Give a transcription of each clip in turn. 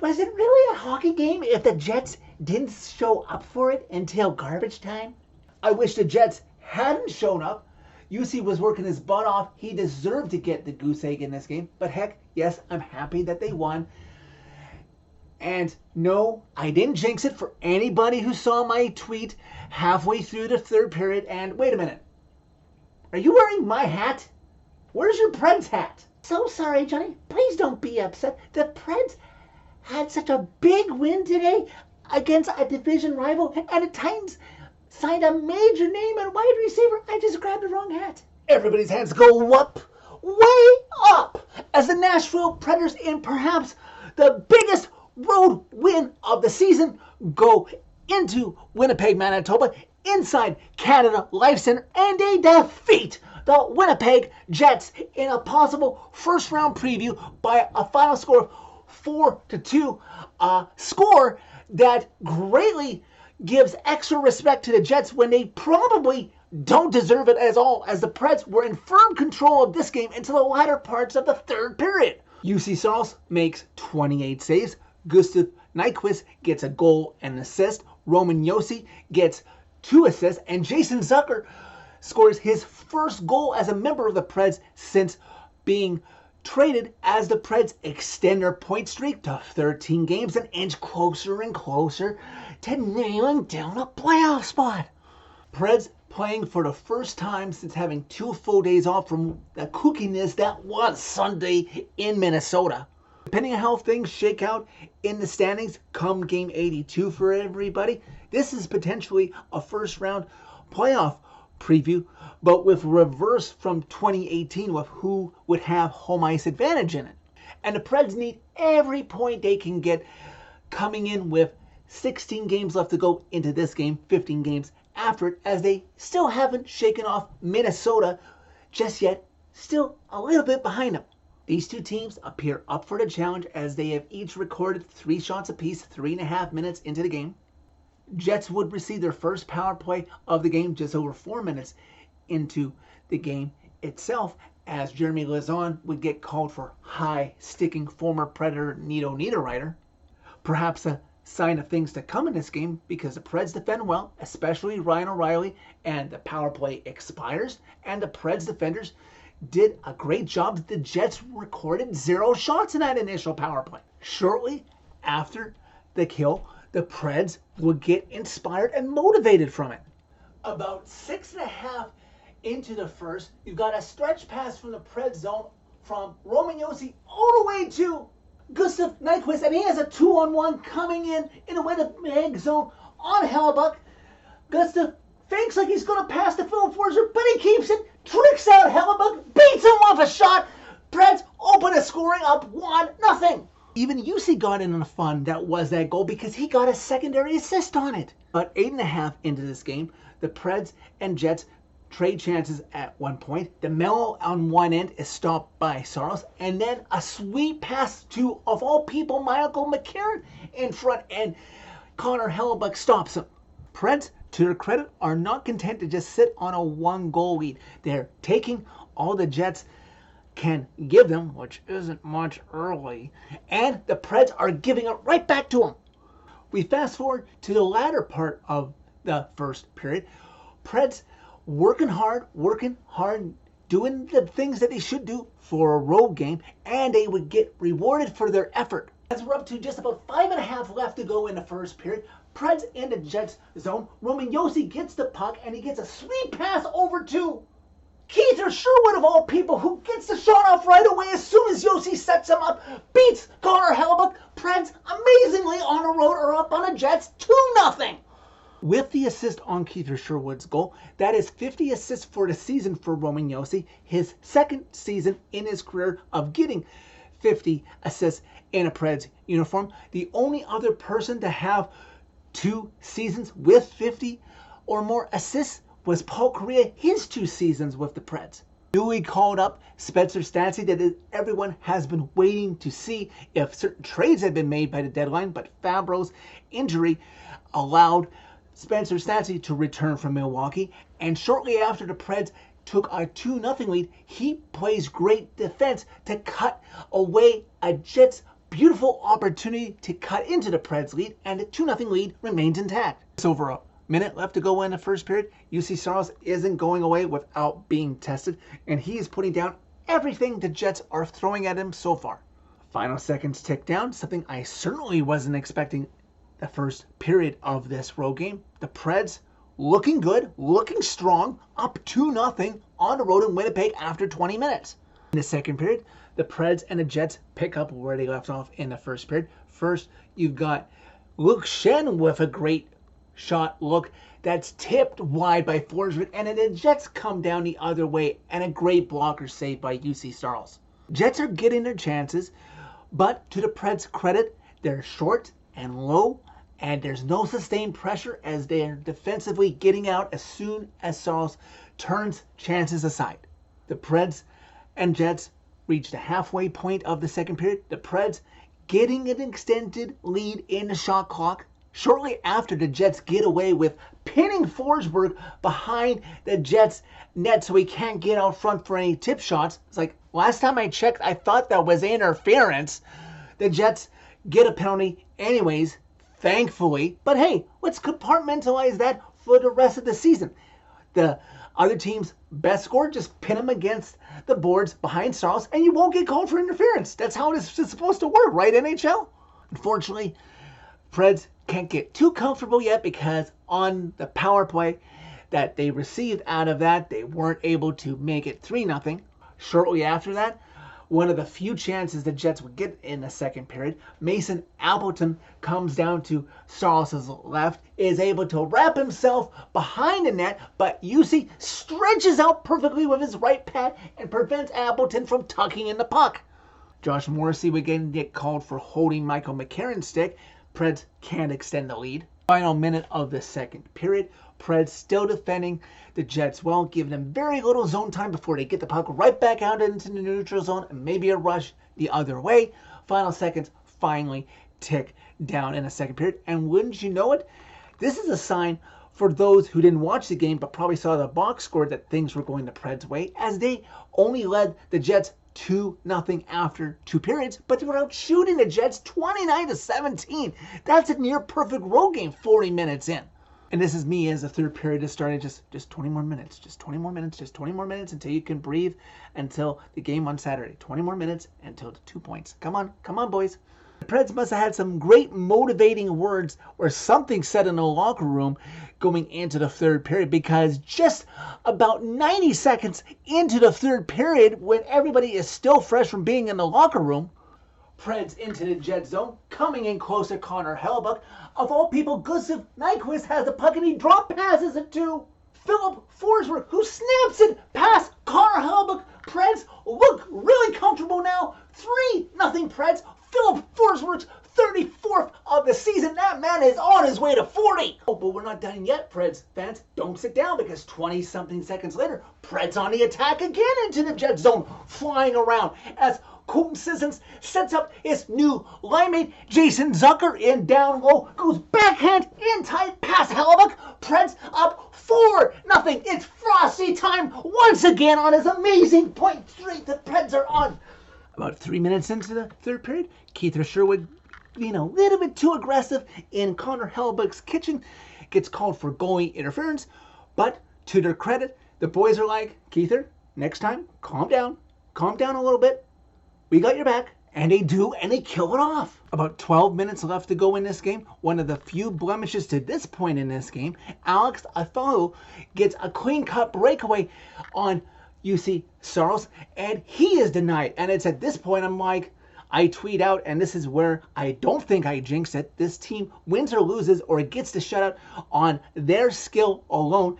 Was it really a hockey game if the Jets didn't show up for it until garbage time? I wish the Jets hadn't shown up. UC was working his butt off. He deserved to get the goose egg in this game. But heck, yes, I'm happy that they won. And no, I didn't jinx it for anybody who saw my tweet halfway through the third period. And wait a minute. Are you wearing my hat? Where's your Preds hat? So sorry, Johnny. Please don't be upset. The Preds had such a big win today against a division rival, and the Titans signed a major name at wide receiver. I just grabbed the wrong hat. Everybody's hands go up, way up, as the Nashville Predators, in perhaps the biggest road win of the season, go into Winnipeg, Manitoba, inside Canada Life Center, and they defeat the Winnipeg Jets in a possible first-round preview by a final score of 4-2, a score that greatly gives extra respect to the Jets when they probably don't deserve it at all, as the Preds were in firm control of this game into the latter parts of the third period. UC Saros makes 28 saves. Gustav Nyquist gets a goal and an assist. Roman Josi gets 2 assists. And Jason Zucker scores his first goal as a member of the Preds since being traded, as the Preds extend their point streak to 13 games and inch closer and closer to nailing down a playoff spot. Preds playing for the first time since having 2 full days off from the kookiness that was Sunday in Minnesota. Depending on how things shake out in the standings come game 82 for everybody, this is potentially a first round playoff preview, but with reverse from 2018 with who would have home ice advantage in it. And the Preds need every point they can get coming in with 16 games left to go into this game, 15 games after it, as they still haven't shaken off Minnesota just yet, still a little bit behind them. These two teams appear up for the challenge as they have each recorded 3 shots apiece 3.5 minutes into the game. Jets would receive their first power play of the game just over 4 minutes into the game itself, as Jeremy Lauzon would get called for high-sticking former Predator Nito Niederreiter. Perhaps a sign of things to come in this game, because the Preds defend well, especially Ryan O'Reilly, and the power play expires, and the Preds defenders did a great job. The Jets recorded 0 shots in that initial power play. Shortly after the kill, the Preds would get inspired and motivated from it. About 6.5 into the first, you've got a stretch pass from the Preds zone from Roman Josi all the way to Gustav Nyquist, and he has a 2-on-1 coming in the Winnipeg zone on Hellebuck. Gustav thinks like he's going to pass to Phil Forsberg, but he keeps it, tricks out Hellebuck, beats him off a shot. Preds open a scoring up 1-0. Even UC got in on the fun that was that goal because he got a secondary assist on it. But 8.5 into this game, the Preds and Jets trade chances at one point. The mellow on one end is stopped by Saros, and then a sweet pass to, of all people, Michael McCarron in front, and Connor Hellebuck stops him. Preds, to their credit, are not content to just sit on a 1-goal lead. They're taking all the Jets can give them, which isn't much early, and the Preds are giving it right back to them. We fast forward to the latter part of the first period. Preds working hard, doing the things that they should do for a road game, and they would get rewarded for their effort. As we're up to just about 5.5 left to go in the first period, Preds in the Jets zone. Roman Josi gets the puck, and he gets a sweet pass over to Keith Sherwood, of all people, who gets the shot off right away as soon as Josi sets him up, beats Connor Hellebuck. Preds, amazingly on the road, are up on the Jets 2-0. With the assist on Keith Sherwood's goal, that is 50 assists for the season for Roman Josi, his second season in his career of getting 50 assists in a Preds uniform. The only other person to have 2 seasons with 50 or more assists was Paul Kariya, his 2 seasons with the Preds. Newly called up Spencer Stastny, that everyone has been waiting to see if certain trades had been made by the deadline, but Fabro's injury allowed Spencer Stastny to return from Milwaukee, and shortly after the Preds took a 2-0 lead, he plays great defense to cut away a Jets beautiful opportunity to cut into the Preds lead, and the 2-0 lead remains intact. It's over a minute left to go in the first period. UC Saros isn't going away without being tested, and he is putting down everything the Jets are throwing at him so far. Final seconds tick down, something I certainly wasn't expecting the first period of this road game. The Preds looking good, looking strong, up 2-0 on the road in Winnipeg after 20 minutes. In the second period, the Preds and the Jets pick up where they left off in the first period. First, you've got Luke Schenn with a great shot look that's tipped wide by Forsberg, and then the Jets come down the other way, and a great blocker save by UC Saros. Jets are getting their chances, but to the Preds' credit, they're short and low, and there's no sustained pressure as they're defensively getting out as soon as Saros turns chances aside. The Preds and Jets reach the halfway point of the second period. The Preds getting an extended lead in the shot clock. Shortly after, the Jets get away with pinning Forsberg behind the Jets' net so he can't get out front for any tip shots. It's like, last time I checked, I thought that was interference. The Jets get a penalty anyways, thankfully. But hey, let's compartmentalize that for the rest of the season. The other team's best score, just pin them against the boards behind Saros, and you won't get called for interference. That's how it's supposed to work, right, NHL? Unfortunately, Preds can't get too comfortable yet because on the power play that they received out of that, they weren't able to make it 3-0. Shortly after that, one of the few chances the Jets would get in the second period, Mason Appleton comes down to Saros' left, is able to wrap himself behind the net, but UC stretches out perfectly with his right pad and prevents Appleton from tucking in the puck. Josh Morrissey would again get called for holding Michael McCarron's stick. Preds can't extend the lead. Final minute of the second period, Preds still defending the Jets well, giving them very little zone time before they get the puck right back out into the neutral zone and maybe a rush the other way. Final seconds finally tick down in the second period, and wouldn't you know it, this is a sign for those who didn't watch the game but probably saw the box score that things were going the Preds' way, as they only led the Jets 2-0 after 2 periods, but they were out shooting the Jets 29-17. That's a near perfect road game 40 minutes in. And this is me as the third period is starting, just 20 more minutes, just 20 more minutes, just 20 more minutes until you can breathe until the game on Saturday. 20 more minutes until the 2 points. Come on, boys. The Preds must have had some great motivating words or something said in the locker room going into the third period, because just about 90 seconds into the third period, when everybody is still fresh from being in the locker room, Preds into the Jet zone, coming in close to Connor Hellebuyck. Of all people, Gustav Nyquist has the puck and he drop passes it to Philip Forsberg, who snaps it past Connor Hellebuyck. Preds look really comfortable now. 3-0 Preds. Philip Forsberg's 34th of the season. That man is on his way to 40. Oh, but we're not done yet, Preds fans. Don't sit down, because 20-something seconds later, Preds on the attack again into the Jet zone, flying around as Colton Sissons sets up his new line mate, Jason Zucker, in down low, goes backhand in tight past Hellebuyck. Preds up 4-0. It's Frosty time once again on his amazing point streak. The Preds are on. About 3 minutes into the third period, Keith Sherwood, a little bit too aggressive in Connor Hellebuyck's kitchen, gets called for goalie interference. But to their credit, the boys are like, Keither, next time, calm down a little bit. We got your back. And they do, and they kill it off. About 12 minutes left to go in this game. One of the few blemishes to this point in this game, Alex Athau gets a clean-cut breakaway on UC Saros, and he is denied. And it's at this point I'm like, I tweet out, and this is where I don't think I jinxed it. This team wins or loses or it gets the shutout on their skill alone.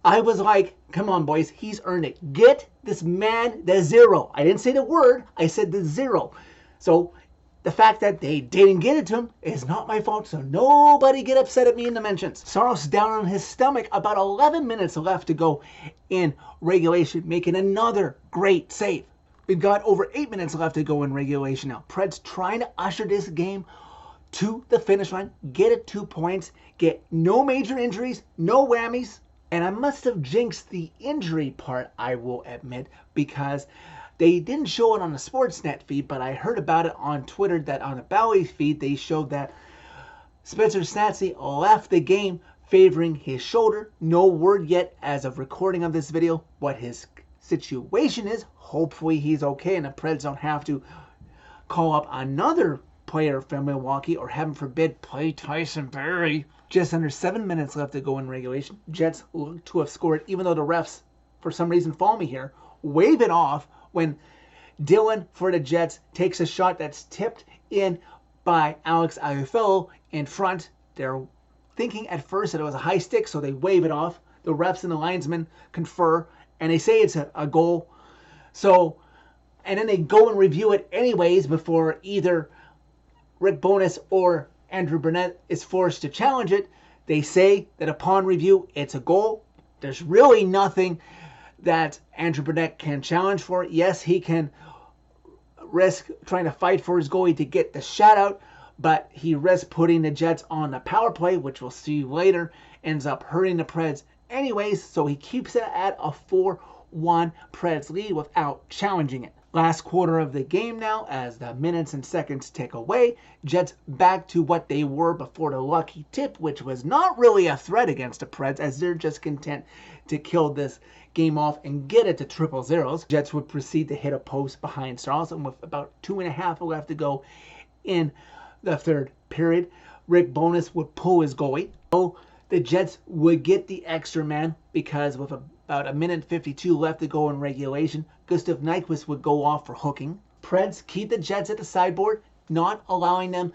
I was like, come on, boys, he's earned it. Get this man the 0. I didn't say the word, I said the 0. So the fact that they didn't get it to him is not my fault, so nobody get upset at me in the mentions. Saros down on his stomach, about 11 minutes left to go in regulation, making another great save. We've got over 8 minutes left to go in regulation now. Preds trying to usher this game to the finish line, get it 2 points, get no major injuries, no whammies. And I must have jinxed the injury part, I will admit, because They didn't show it on the Sportsnet feed, but I heard about it on Twitter that on the Bally feed they showed that Spencer Stastny left the game favoring his shoulder. No word yet as of recording of this video what his situation is. Hopefully he's okay and the Preds don't have to call up another player from Milwaukee or heaven forbid play Tyson Barrie. Just under 7 minutes left to go in regulation. Jets look to have scored even though the refs, for some reason, follow me here, wave it off when Dylan for the Jets takes a shot that's tipped in by Alex Iafallo in front. They're thinking at first that it was a high stick, so they wave it off. The refs and the linesmen confer, and they say it's a goal. So, and then they go and review it anyways before either Rick Bowness or Andrew Burnett is forced to challenge it. They say that upon review, it's a goal. There's really nothing that Andrew Burnett can challenge for. Yes, he can risk trying to fight for his goalie to get the shot out, but he risks putting the Jets on the power play, which we'll see later, ends up hurting the Preds anyways, so he keeps it at a 4-1 Preds lead without challenging it. Last quarter of the game now, as the minutes and seconds tick away, Jets back to what they were before the lucky tip, which was not really a threat against the Preds, as they're just content to kill this game off and get it to 0-0. Jets would proceed to hit a post behind Starles, and with about 2.5 left to go in the third period, Rick Bowness would pull his goalie. So the Jets would get the extra man because with about a minute 52 left to go in regulation, Gustav Nyquist would go off for hooking. Preds keep the Jets at the sideboard, not allowing them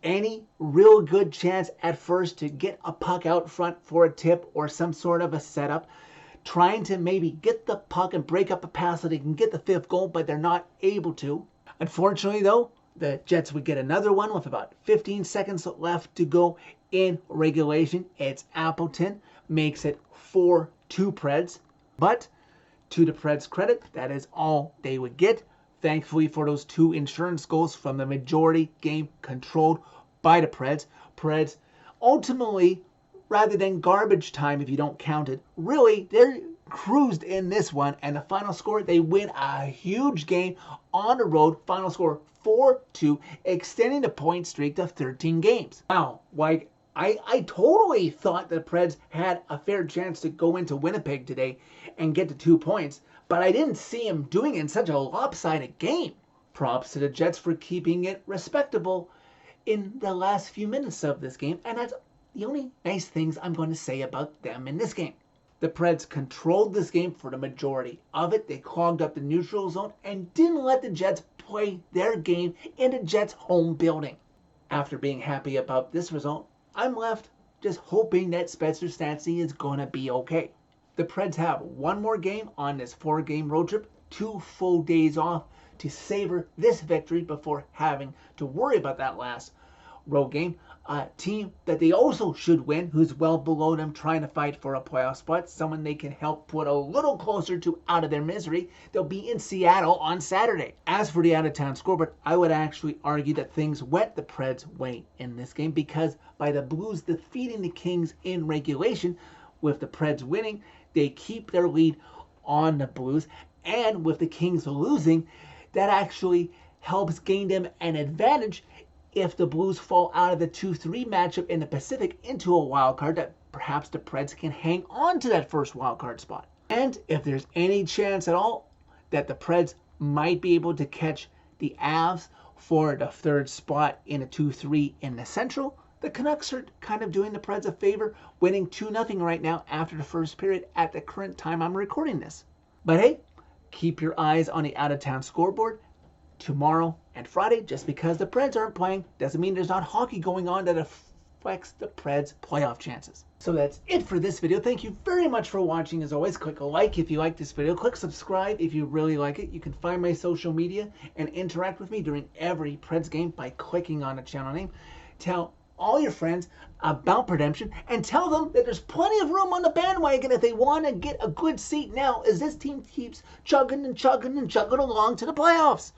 any real good chance at first to get a puck out front for a tip or some sort of a setup. Trying to maybe get the puck and break up a pass so they can get the 5th goal, but they're not able to. Unfortunately, though, the Jets would get another one with about 15 seconds left to go in regulation. It's Appleton, makes it 4-2 Preds. But to the Preds' credit, that is all they would get. Thankfully for those 2 insurance goals from the majority game controlled by the Preds. Preds ultimately, rather than garbage time if you don't count it, really, they're cruised in this one. And the final score, they win a huge game on the road. Final score 4-2, extending the point streak to 13 games. Wow, like, I totally thought the Preds had a fair chance to go into Winnipeg today and get to 2 points, but I didn't see him doing it in such a lopsided game. Props to the Jets for keeping it respectable in the last few minutes of this game, and that's the only nice things I'm going to say about them in this game. The Preds controlled this game for the majority of it. They clogged up the neutral zone and didn't let the Jets play their game in the Jets' home building. After being happy about this result, I'm left just hoping that Spencer Stastny is going to be okay. The Preds have one more game on this 4-game road trip, 2 full days off to savor this victory before having to worry about that last road game. A team that they also should win, who's well below them trying to fight for a playoff spot, someone they can help put a little closer to out of their misery. They'll be in Seattle on Saturday. As for the out-of-town scoreboard, I would actually argue that things went the Preds' way in this game because by the Blues defeating the Kings in regulation, with the Preds winning, they keep their lead on the Blues, and with the Kings losing, that actually helps gain them an advantage if the Blues fall out of the 2-3 matchup in the Pacific into a wild card, that perhaps the Preds can hang on to that first wild card spot. And if there's any chance at all that the Preds might be able to catch the Avs for the 3rd spot in a 2-3 in the Central, the Canucks are kind of doing the Preds a favor, winning 2-0 right now after the first period at the current time I'm recording this. But hey, keep your eyes on the out-of-town scoreboard tomorrow and Friday. Just because the Preds aren't playing doesn't mean there's not hockey going on that affects the Preds' playoff chances. So that's it for this video. Thank you very much for watching. As always, click a like if you like this video. Click subscribe if you really like it. You can find my social media and interact with me during every Preds game by clicking on the channel name. Tell all your friends about Redemption and tell them that there's plenty of room on the bandwagon if they want to get a good seat now as this team keeps chugging and chugging and chugging along to the playoffs.